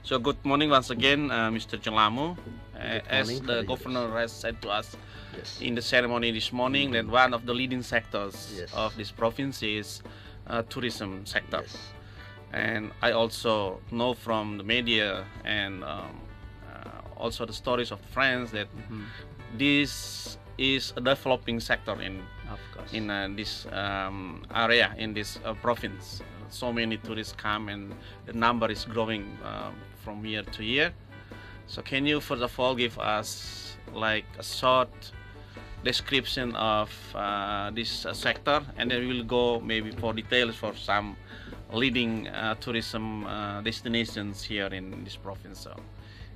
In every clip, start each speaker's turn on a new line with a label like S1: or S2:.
S1: So good morning once again, Mr. Djelamu.
S2: Good
S1: As
S2: morning,
S1: the
S2: Marius.
S1: governor has said to us
S2: Yes.
S1: in the ceremony this morning, that one of the leading sectors
S2: Yes.
S1: of this province is tourism sector.
S2: Yes.
S1: And I also know from the media and also the stories of friends that this is a developing sector
S2: Of course.
S1: in this area in this province. So many tourists come and the number is growing from year to year. So can you first of all give us like a short description of this sector, and then we will go maybe for details for some leading tourism destinations here in this province. So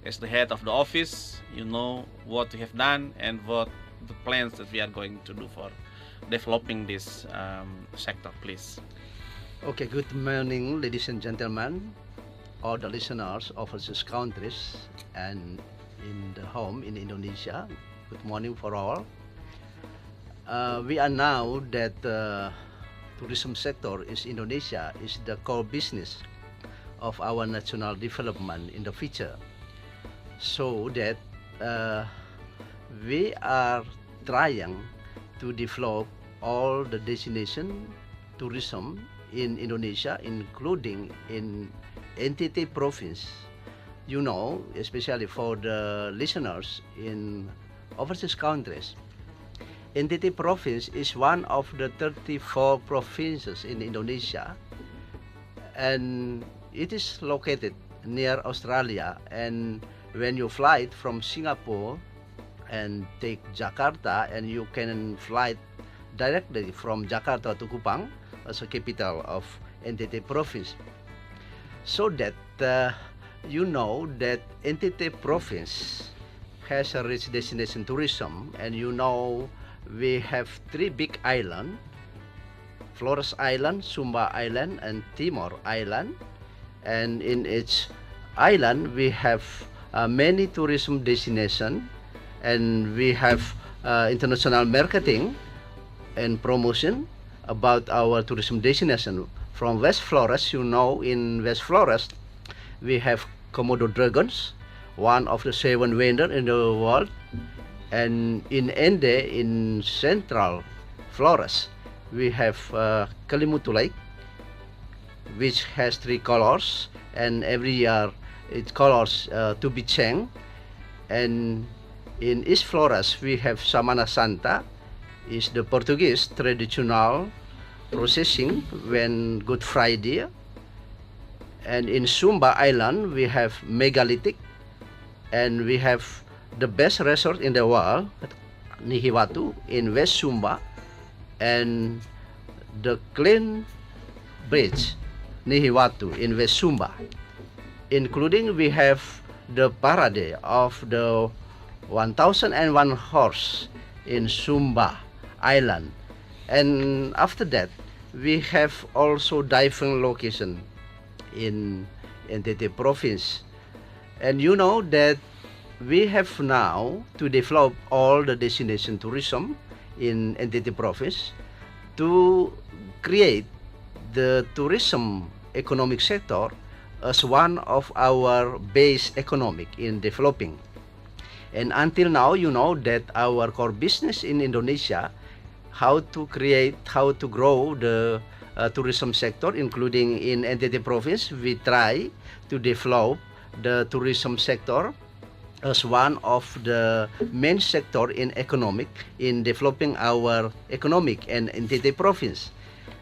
S1: as the head of the office, you know what we have done and what the plans that we are going to do for developing this sector, please.
S2: Okay, good morning, ladies and gentlemen, all the listeners of these countries and in the home in Indonesia. Good morning for all. We are now that tourism sector is Indonesia is the core business of our national development in the future. So that we are trying to develop all the destination tourism in Indonesia, including in NTT Province. You know, especially for the listeners in overseas countries, NTT Province is one of the 34 provinces in Indonesia, and it is located near Australia. And when you fly from Singapore and take Jakarta, and you can fly directly from Jakarta to Kupang as a capital of NTT Province. So that you know that NTT Province has a rich destination tourism, and you know we have three big islands: Flores Island, Sumba Island, and Timor Island. And in each island we have many tourism destinations, and we have international marketing and promotion about our tourism destination. From West Flores, you know, in West Flores we have Komodo dragons, one of the 7 wonders in the world. And in Ende, in Central Flores, we have Kalimutu Lake, which has 3 colors, and every year it colors to be changed. And in East Flores, we have Samana Santa, is the Portuguese traditional processing when Good Friday. And in Sumba Island, we have megalithic, and we have the best resort in the world, Nihiwatu, in West Sumba, and the clean bridge, Nihiwatu, in West Sumba. Including we have the parade of the 1001 horse in Sumba Island. And after that, we have also diving location in NTT Province. And you know that we have now to develop all the destination tourism in NTT Province to create the tourism economic sector as one of our base economic in developing. And until now, you know that our core business in Indonesia, how to create, how to grow the tourism sector, including in NTT Province, we try to develop the tourism sector as one of the main sector in economic in developing our economic and NTT Province.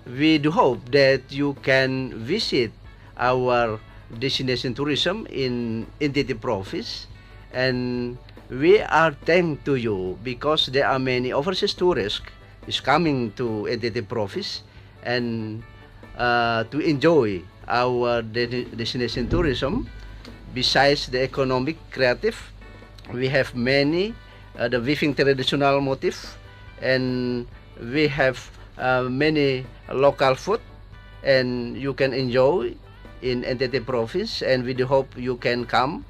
S2: We do hope that you can visit our destination tourism in NTT Province, and we are thankful to you because there are many overseas tourists is coming to NTT Province and to enjoy our destination tourism. Besides the economic creative, we have many the weaving traditional motif, and we have many local food, and you can enjoy in NTT Province. And we do hope you can come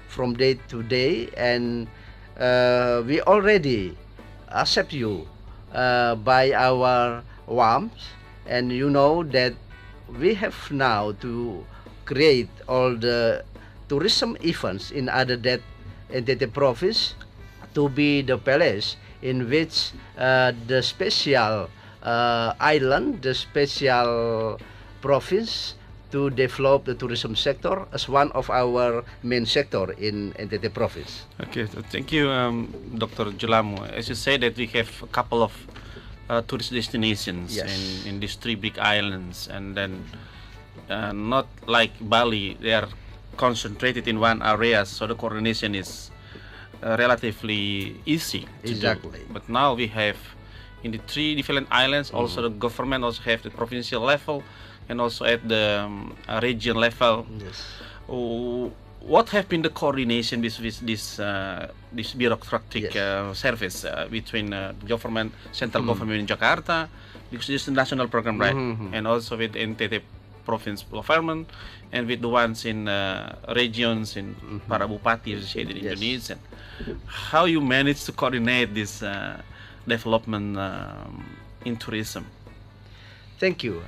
S2: from day to day, and we already accept you by our warmth. And you know that we have now to create all the tourism events in other that NTT Province to be the place in which the special island, the special province to develop the tourism sector as one of our main sector in NTT Province.
S1: Okay, so thank you, Dr. Djelamu. As you say that we have a couple of tourist destinations
S2: Yes.
S1: in these three big islands, and then not like Bali, they are concentrated in one area, so the coordination is relatively easy to
S2: Exactly.
S1: do. But now we have in the three different islands, also the government also have the provincial level and also at the region level.
S2: Yes.
S1: What have been the coordination with this bureaucratic
S2: Yes.
S1: service between government, central government in Jakarta, because this is a national program, right? And also with NTT Province government and with the ones in regions in para bupati associated in
S2: Yes.
S1: Indonesia. How you manage to coordinate this development in tourism?
S2: Thank you.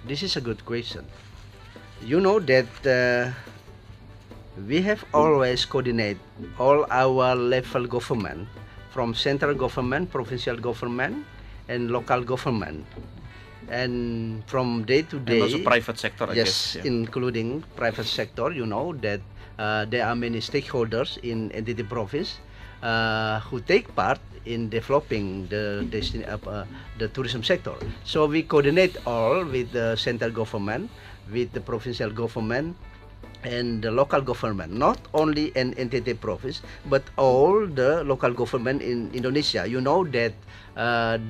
S2: This is a good question. You know that we have always coordinate all our level government, from central government, provincial government, and local government, and from day to day.
S1: And also private sector, I
S2: Yes,
S1: guess. Yeah.
S2: including private sector. You know that there are many stakeholders in NTT Province who take part in developing the tourism sector. So we coordinate all with the central government, with the provincial government, and the local government, not only in NTT Province, but all the local government in Indonesia. You know that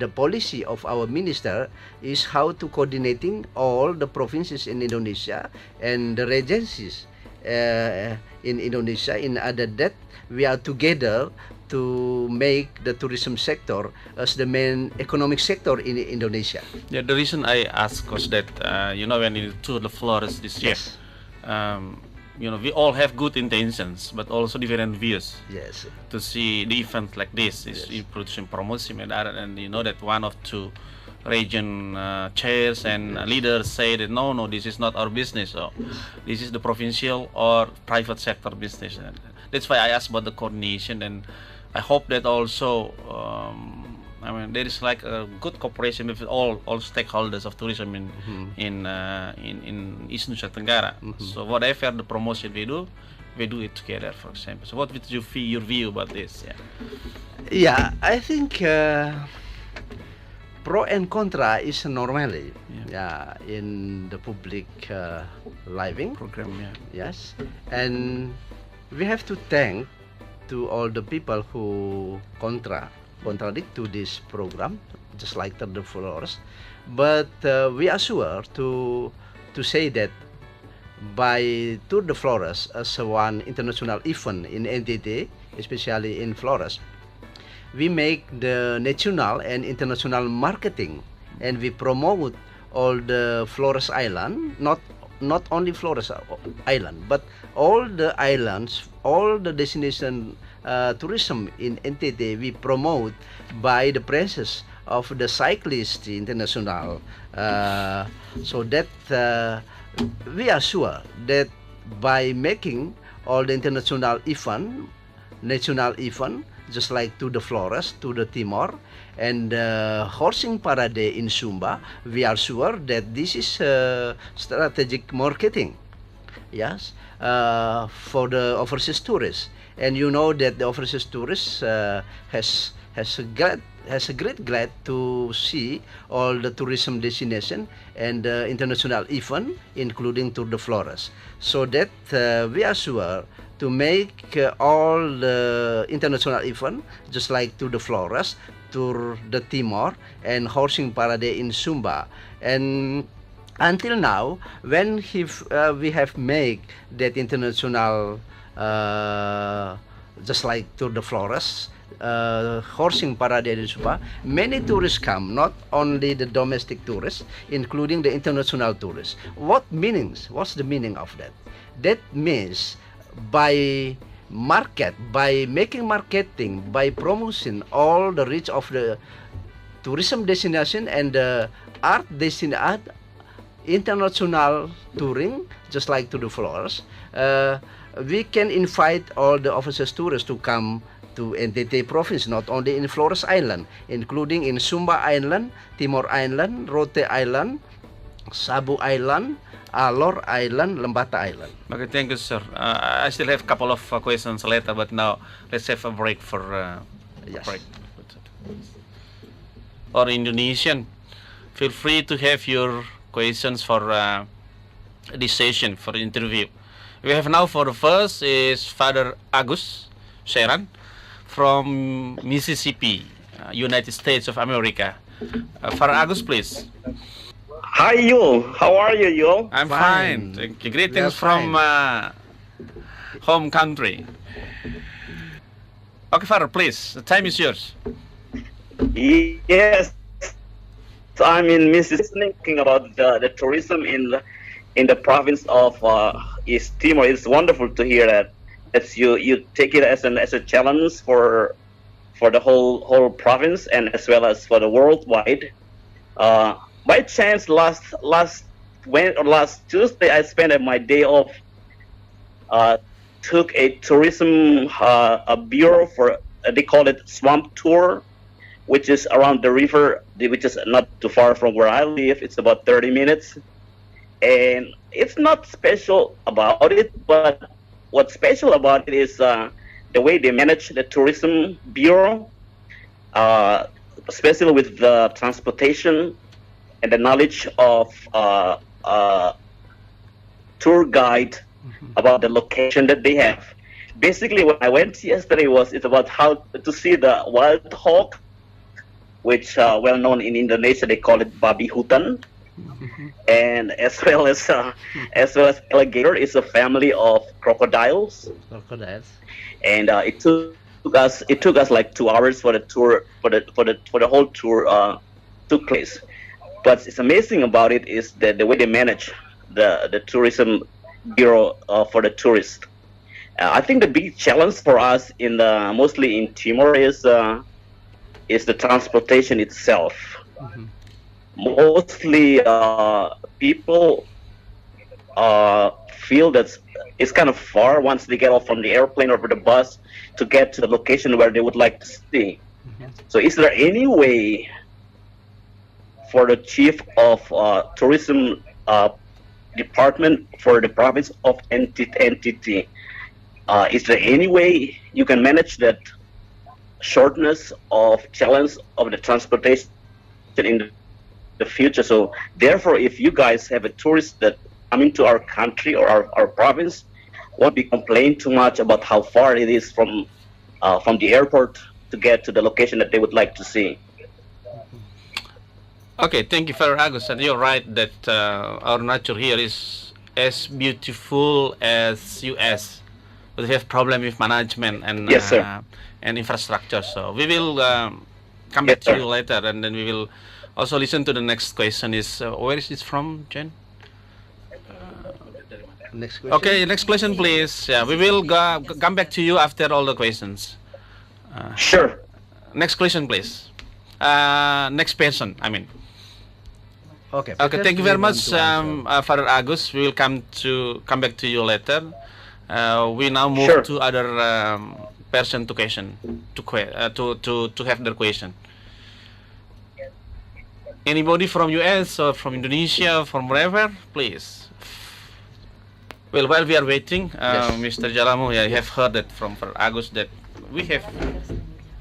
S2: the policy of our minister is how to coordinating all the provinces in Indonesia and the regencies in Indonesia. In other that we are together to make the tourism sector as the main economic sector in Indonesia.
S1: Yeah, the reason I asked was that when you tour the Flores this year,
S2: Yes.
S1: We all have good intentions, but also different views.
S2: Yes.
S1: To see the event like this is
S2: Yes.
S1: producing promotion and you know that one of two region chairs and leaders say that no, this is not our business, or this is the provincial or private sector business. And that's why I asked about the coordination, and I hope that also there is like a good cooperation with all stakeholders of tourism in East Nusa Tenggara. So whatever the promotion we do it together, for example. So what would your view about this? Yeah.
S2: Yeah, I think pro and contra is normally in the public living.
S1: Program, yeah.
S2: Yes, and we have to thank to all the people who contradict to this program, just like the Flores. But we are sure to say that by Tour de Flores as one international event in NTT, especially in Flores, we make the national and international marketing, and we promote all the Flores Island, not only Flores Island, but all the islands, all the destination tourism in NTT, we promote by the presence of the cyclist international, so that we are sure that by making all the international event, national event, just like to the Flores, to the Timor, and horsing parade in Sumba, we are sure that this is strategic marketing, yes, for the overseas tourists. And you know that the overseas tourists has a great glad to see all the tourism destination and international event, including Tour de Flores. So that we are sure to make all the international event, just like Tour de Flores, Tour de Timor, and horsing parade in Sumba. And until now, when we have made that international, just like Tour de Flores, horsing parade in Sumba, many tourists come, not only the domestic tourists, including the international tourists. What's the meaning of that? That means by making marketing, by promoting all the reach of the tourism destination and the art international touring, just like to the floors, we can invite all the overseas tourists to come to NTT Province, not only in Flores Island, including in Sumba Island, Timor Island, Rote Island, Sabu Island, Alor Island, Lembata Island.
S1: Okay, thank you, sir. I still have a couple of questions later, but now let's have a break for
S2: Yes.
S1: break. Or Indonesian, feel free to have your questions for this session for interview. We have now for the first is Father Agus Sheran from Mississippi, United States of America. Father Agus, please.
S3: Hi, Yul. How are you, Yul?
S1: I'm
S2: Fine.
S1: fine. Thank you. Greetings from home country. Okay, Father, please. The time is yours.
S3: Yes. So I'm in Mississippi, thinking about the tourism in the province of East Timor. It's wonderful to hear that. It's you take it as a challenge for the whole province and as well as for the worldwide. By chance, last Tuesday, I spent my day off. Took a tourism a bureau for they call it swamp tour, which is around the river, which is not too far from where I live. It's about 30 minutes, and it's not special about it. But what's special about it is the way they manage the tourism bureau, especially with the transportation and the knowledge of tour guide about the location that they have. Basically, when I went yesterday, it's about how to see the wild hog, which well known in Indonesia, they call it babi hutan, and as well as alligator is a family of crocodiles.
S2: Crocodiles.
S3: And it took us like 2 hours for the tour for the whole tour took place. But it's amazing about it is that the way they manage the tourism bureau for the tourists. I think the big challenge for us mostly in Timor is the transportation itself.
S2: Mm-hmm.
S3: Mostly people feel that it's kind of far once they get off from the airplane or the bus to get to the location where they would like to stay.
S2: Mm-hmm.
S3: So is there any way for the chief of tourism department for the province of NTT, is there any way you can manage that shortness of challenge of the transportation in the future? So therefore, if you guys have a tourist that come into our country or our province, won't be complain too much about how far it is from the airport to get to the location that they would like to see.
S1: Okay, thank you, Father Agus. And you're right that our nature here is as beautiful as US, but we have problem with management and
S3: Yes, sir.
S1: And infrastructure. So we will come
S3: Yes,
S1: back to
S3: sir.
S1: you later, and then we will also listen to the next question. Is where is this from, Jen?
S2: Next question.
S1: Okay, next question, please. Yeah, we will come back to you after all the questions.
S3: Sure.
S1: Next question, please. Next person. I mean.
S2: Okay.
S1: Okay,
S2: Peter,
S1: thank you
S2: do
S1: very
S2: want
S1: much,
S2: to answer?
S1: Father Agus. We will come back to you later. We now move
S3: Sure.
S1: to other person to question to have their question. Anybody from US or from Indonesia, from wherever, please. Well, while we are waiting,
S2: Yes.
S1: Mr. Djelamu, yeah, you have heard that from Father Agus that we have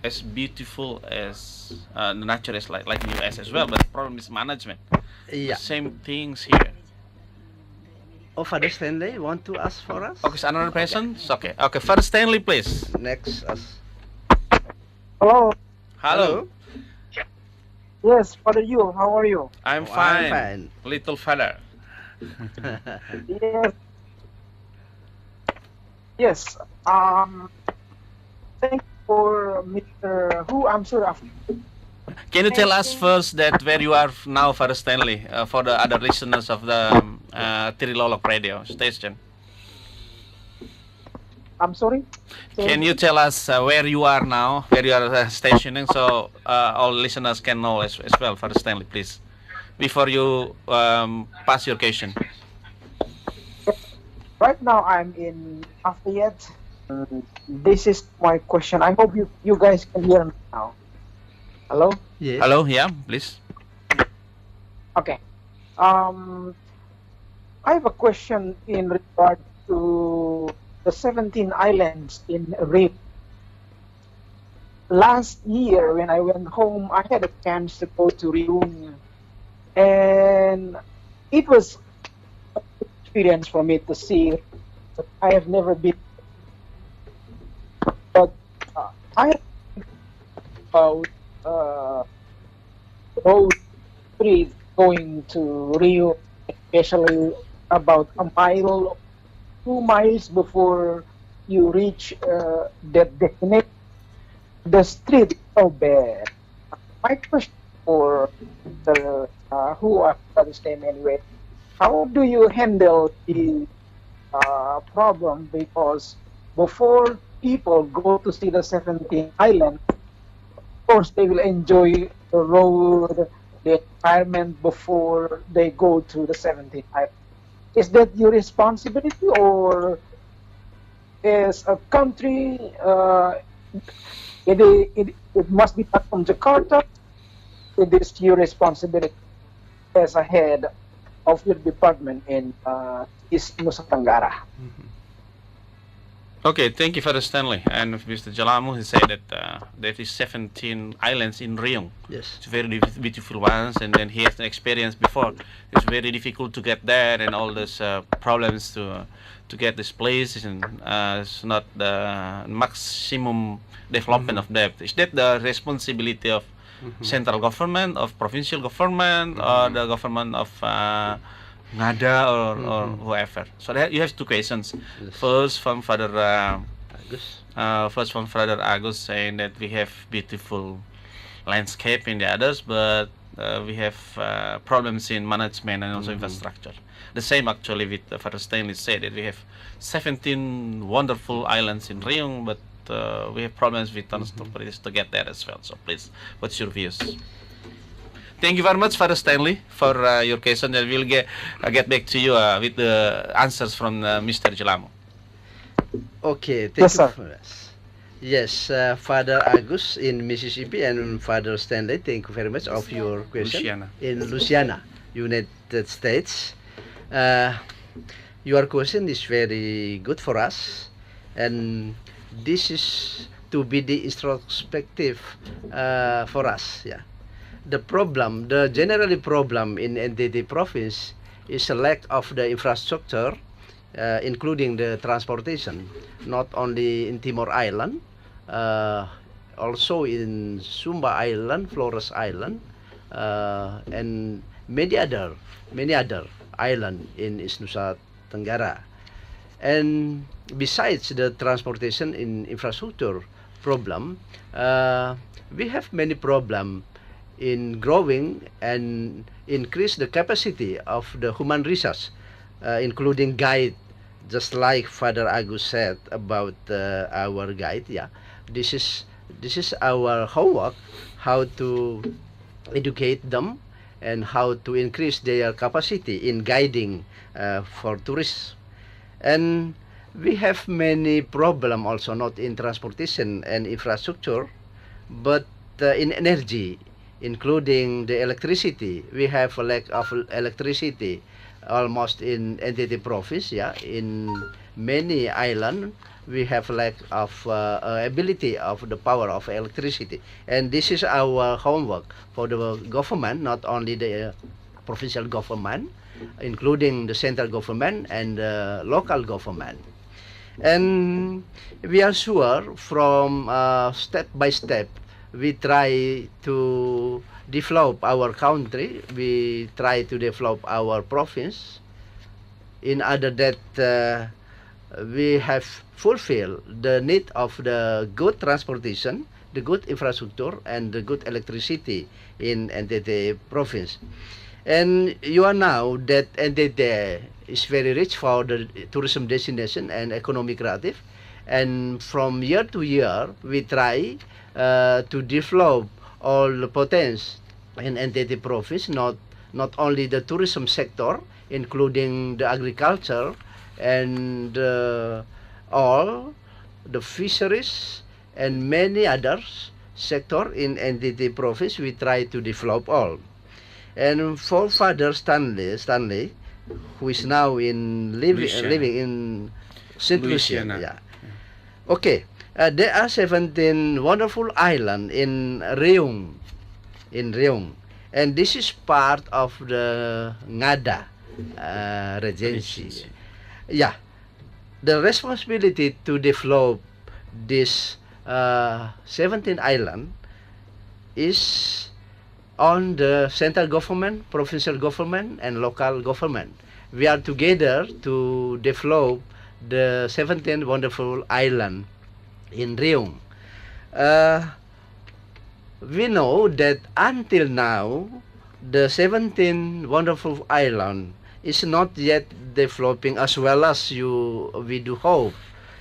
S1: as beautiful as the nature is like in US as well, but the problem is management.
S2: Yeah.
S1: The same things here.
S2: Oh, Father Stanley, want to ask for us?
S1: Okay, so another person? Okay. Okay, Father Stanley, please.
S2: Next, us.
S4: Hello.
S1: Hello.
S4: Yes, Father Yu, how are you?
S1: I'm
S2: Oh,
S1: fine.
S2: I'm fine.
S1: Little father.
S4: Yes. Yes. Thank you for Mr. Who I'm sure of.
S1: Can you tell us first that where you are now, Father Stanley, for the other listeners of the Trilolog radio station?
S4: I'm sorry.
S1: Can you tell us where you are now, where you are stationing, so all listeners can know as well, Father Stanley, please. before you pass your question.
S4: Right now, I'm in Lafayette. This is my question. I hope you guys can hear me now. Hello?
S2: Yes.
S1: Hello, yeah, please.
S4: Okay. I have a question in regard to the 17 islands in Rio. Last year, when I went home, I had a chance to go to Reunion, and it was an experience for me to see. I have never been, but I have about road trip going to Rio, especially about a mile, 2 miles before you reach that destination. The street is so bad. My question for the who are understand anyway, how do you handle the problem? Because before people go to see the 17 island, of course they will enjoy the road, the environment before they go to the 17 island. Is that your responsibility, or as a country, it must be done from Jakarta? It is your responsibility as a head of your department in East Nusa Tenggara.
S1: Okay, thank you, Father Stanley. And Mr. Djelamu, he said that there is 17 islands in Riung.
S2: Yes.
S1: It's very beautiful ones, and then he has an experience before. It's very difficult to get there, and all those problems to get this place, and it's not the maximum development of that. Is that the responsibility of central government, of provincial government, or the government of Ngada or whoever? So you have two questions.
S2: Yes.
S1: First from Father
S2: Agus.
S1: Agus saying that we have beautiful landscape in the others, but we have problems in management and also infrastructure. The same actually with Father Stanley said that we have 17 wonderful islands in Riung, but we have problems with transport to get there as well. So please, what's your views? Thank you very much, Father Stanley, for your question, and we'll get back to you with the answers from Mr. Djelamu.
S2: Okay, thank
S4: Yes,
S2: you.
S4: sir.
S2: Yes, Father Agus in Mississippi and Father Stanley, thank you very much of your question.
S1: Louisiana.
S2: In Louisiana, United States. Your question is very good for us, and this is to be the introspective for us. Yeah, the generally problem in NTT Province is a lack of the infrastructure, including the transportation, not only in Timor Island, also in Sumba Island, Flores Island, and many other island in East Nusa Tenggara. And besides the transportation in infrastructure problem, we have many problem in growing and increase the capacity of the human resource, including guide, just like Father Agus said about our guide. Yeah, this is our homework, how to educate them and how to increase their capacity in guiding for tourists. And we have many problem also, not in transportation and infrastructure, but in energy, including the electricity. We have a lack of electricity almost in NTT Province. Yeah, in many island we have lack of ability of the power of electricity, and this is our homework for the government, not only the provincial government, including the central government and the local government. And we are sure from step by step we try to develop our country, we try to develop our province in order that we have fulfilled the need of the good transportation, the good infrastructure, and the good electricity in NTT Province. And you are now that NTT is very rich for the tourism destination and economic creative, and from year to year we try to develop all the potential in NTT Province, not not only the tourism sector, including the agriculture and all the fisheries and many others sector in NTT Province. We try to develop all. And for Father Stanley, who is now living in Saint Lucia. Yeah. Okay. There are 17 wonderful islands in Riung. And this is part of the Ngada Regency. Yeah. The responsibility to develop this 17 island is on the central government, provincial government, and local government. We are together to develop the 17 wonderful island in Riung. We know that until now, the 17 wonderful island is not yet developing as well as we do hope.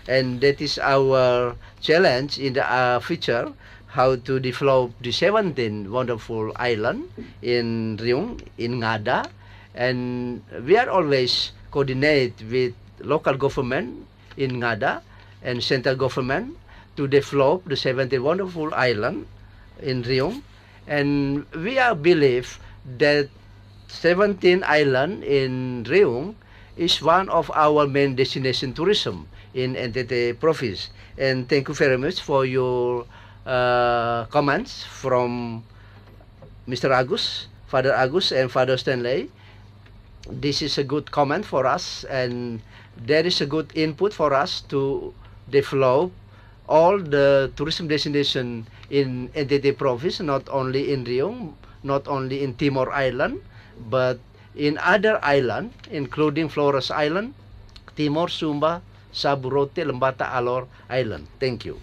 S2: And that is our challenge in the future, how to develop the 17 wonderful island in Riung, in Ngada. And we are always coordinate with local government in Ngada and central government to develop the 17 wonderful island in Riung. And we are believe that 17 island in Riung is one of our main destination tourism in NTT Province. And thank you very much for your comments from Mr. Agus, Father Agus, and Father Stanley. This is a good comment for us, and there is a good input for us to develop all the tourism destination in NTT Province, not only in Riung, not only in Timor Island, but in other island, including Flores Island, Timor, Sumba, Saburote, Lembata, Alor Island. Thank you.